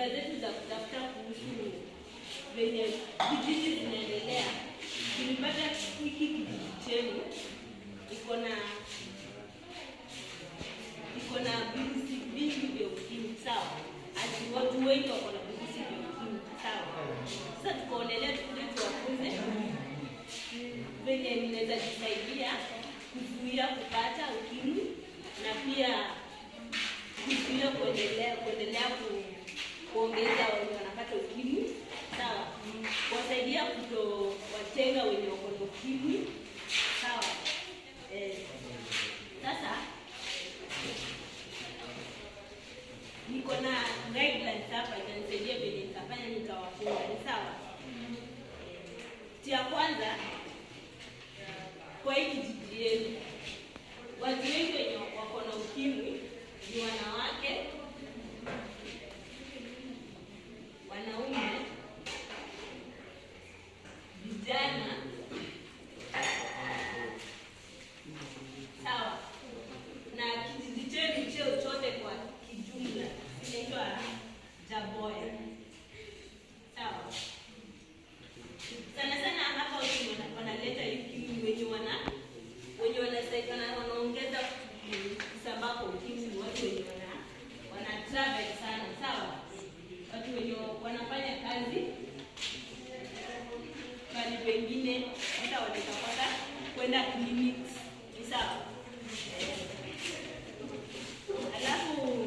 njia zetu za kutafuta kuhusu venye vijiji zinaendelea. Tulipata wiki kijiji chenu iko na virusi vingi vya ukimwi, sawa? Ati watu wengi wako na virusi vya ukimwi, sawa? Sasa tukaonelea tukuje tuwafunze venye inaweza kusaidia kuzuia kupata ukimwi na pia kuzuia kuendelea kuongeza wenye wanapata ukimwi, sawa? Kuwasaidia kutowatenga wenye wako na ukimwi, sawa? Sasa niko na guidelines hapa itanisaidia venye nitafanya nikawafunga, ni sawa? Tia kwanza, kwa hii kijiji yenu watu wengi wenye wako na ukimwi ni wanawake, wanaume, vijana, sawa? Na kijiji chenu cheo chote kwa kijumla inaitwa Jaboya, sawa? Sana sana hapa wanaleta ukimwi wenye wanaongeza kusambaa kwa ukimwi, watu wenye wana travel sana, sawa? Watu wenye wanafanya kazi bali wengine hata watapata kwenda clinics, sawa? Alafu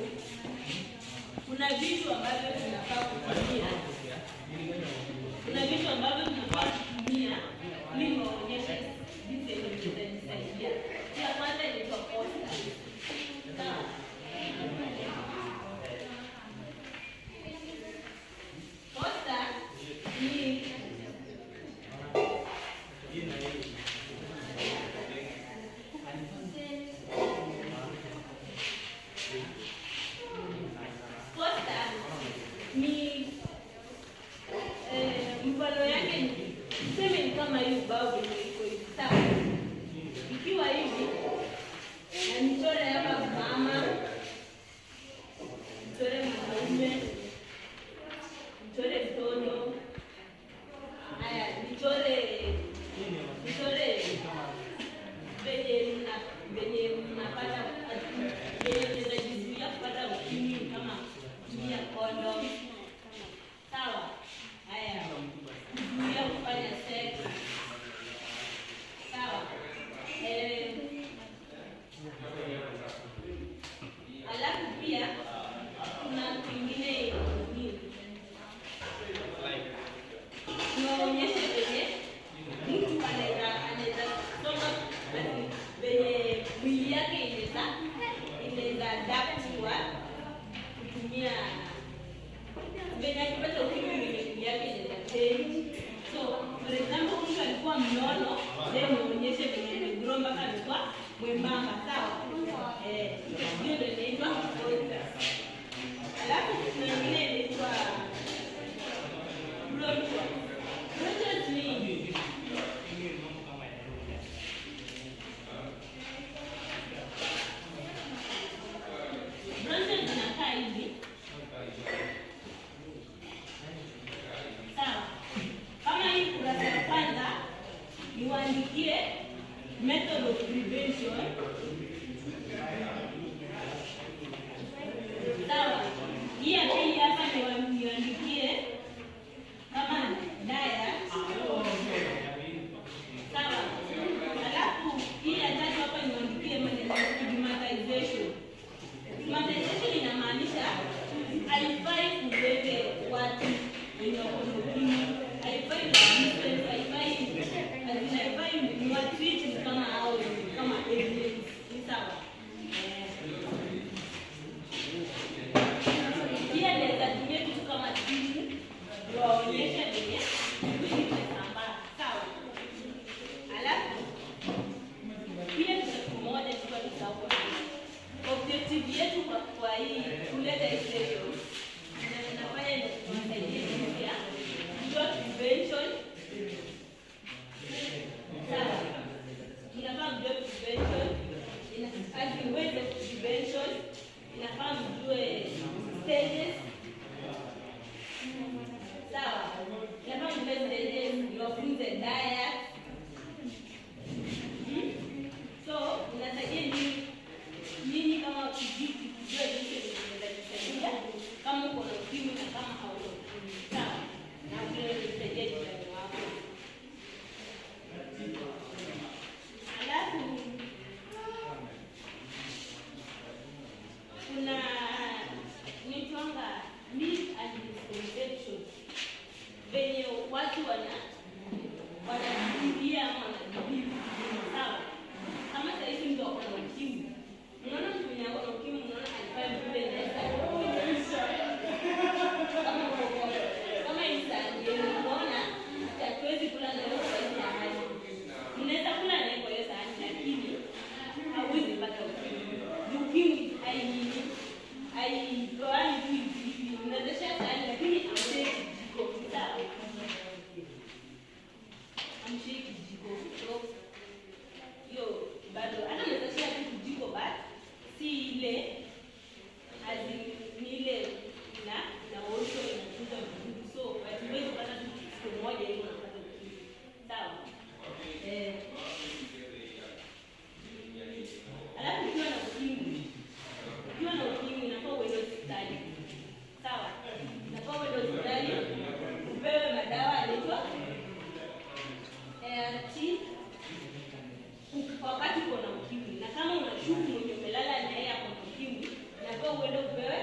kuna vitu ambavyo tunafaa kutumia. Kuna vitu ambavyo tunafaa kutumia ili waonyeshe jinsi inavyosaidia. Kia kwanza ni kwa posta. Sawa? Posta ni mfano yake ni tuseme ni kama hii ubao iko hivi, sawa? Ikiwa hivi na nichore hapa mama, nichore mwanaume, nichore mtoto, haya nichore venye mnapata venye mnajizuia kupata ukimwi kama kutumia kondom, sawa? Haya, kuzuia kufanya sex, sawa? Alafu pia kuna kingine tunaonyesha venye mtu anaweza soma venye mwili yake inaweza adapt kwa kutumia venye akipata ukimwi venye mwili yake inaweza change. So for example, mtu alikuwa mnono, leo muonyeshe venye amegrow mpaka alikuwa mwembamba, sawa? Hiyo ndio inaitwa poster. Alafu kuna nyingine inaitwa broadcast. Broadcast ni broadcast inakaa hivi, sawa? Kama hii kurasa ya kwanza niwaandikie method of prevention, sawa? Hii ya pili hapa niwaandikie kama diet, sawa? Alafu hii ya tatu hapa niwaandikie maneno ya stigmatization. Stigmatization inamaanisha haifai kulete watu wenye wako na ukimwi, haifai resistance, haifai ni watreat kama hao kama evidence, sawa? Pia naweza tumia kitu kama timu waonyeshe venye inasambaa, sawa? Alafu pia kitu moja tuko sawa. Objective yetu kwa hii kuleta session na tunafanya ni kusaidia pia ndio prevention, sawa? Inafaa mjue prevention, as ways of prevention, inafaa mjue stages, Sawa. Inafaa mpe stages, niwafunze diet. So, unasaidia nini kama kijiji kujua jinsi unaweza kama uko na ukimwi na kama hauna ukimwi. Sawa. Na vile unasaidia jirani wako. Alafu kuna nitwanga myth and misconception. Venye watu wanafikiria ama wanajibibu. Sawa. Kama sasa hivi mtu ako na ukimwi. Unaona mtu mwenye ako na ukimwi, unaona alifanya vile inaweza. Kama insani, unaona hatuwezi kula na hiyo sahani. Unaweza kula na hiyo sahani lakini hauwezi pata ukimwi. Ukimwi haigawani tu hivi. Unaweza share sahani lakini hauwezi kijiko. Sawa. Amshiki kijiko. Yo bado hata unaweza share tu kijiko but si ile ni ile na osho inatunza vizuri. So hatuwezi kupata tu siku moja hiyo unapata ukimwi. Sawa. Alafu ukiwa na ukimwi unafaa uende hospitali. Sawa. Unafaa uende hospitali upewe madawa yanaitwa ART wakati uko na ukimwi. Na kama unashuku mwenye umelala na yeye ako na ukimwi, unafaa uende upewe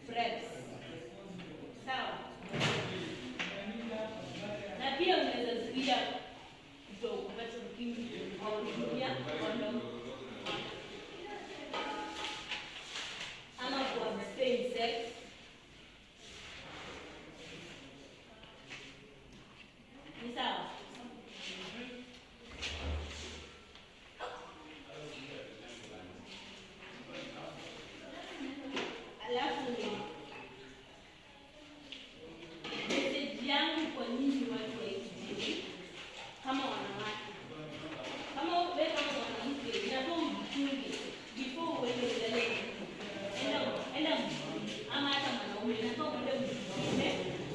PrEP. Sawa. Na pia unaweza zuia kupata ukimwi kwa kutumia kondom. Ama kuabstain sex. Ni sawa? Alafu message yangu kwa nyinyi watu wa kijiji kama wanawake. Kama wewe kama mwanamke unafaa ujichunge before uende uzae. Enda ama hata mwanaume unafaa uende ujipime.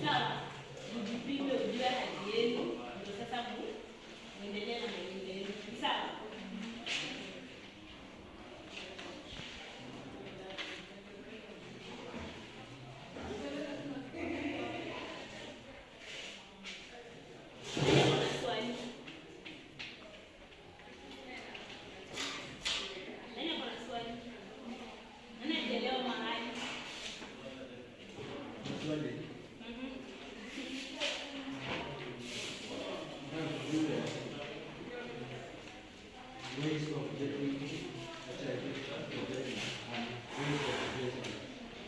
Sawa. Ujipime ujue hali yenu ndio sasa muendelee na maisha yenu. Sawa.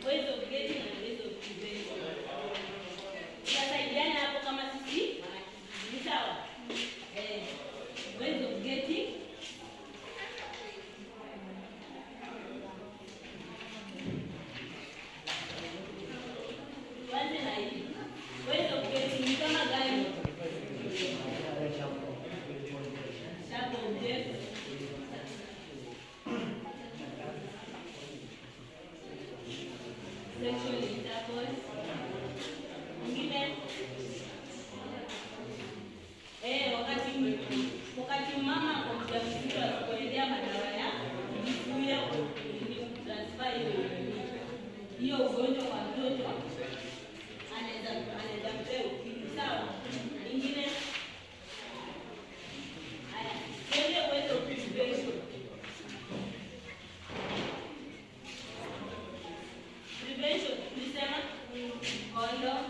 Ways of getting and ways of prevention. Tunasaidiana hapo kama sisi ni sawa. Ways of getting wazi na hivi. Ways of getting ni kama gani? Sharp object. Sexual intercourse. Mwingine wakati mama kwa mjamzito asipoendea madawa ya kujizuia transfer hiyo ugonjwa kwa mtoto anaweza mpea ukimwi. Sawa. Ingine haya ile uwezo prevention. Prevention tulisema condom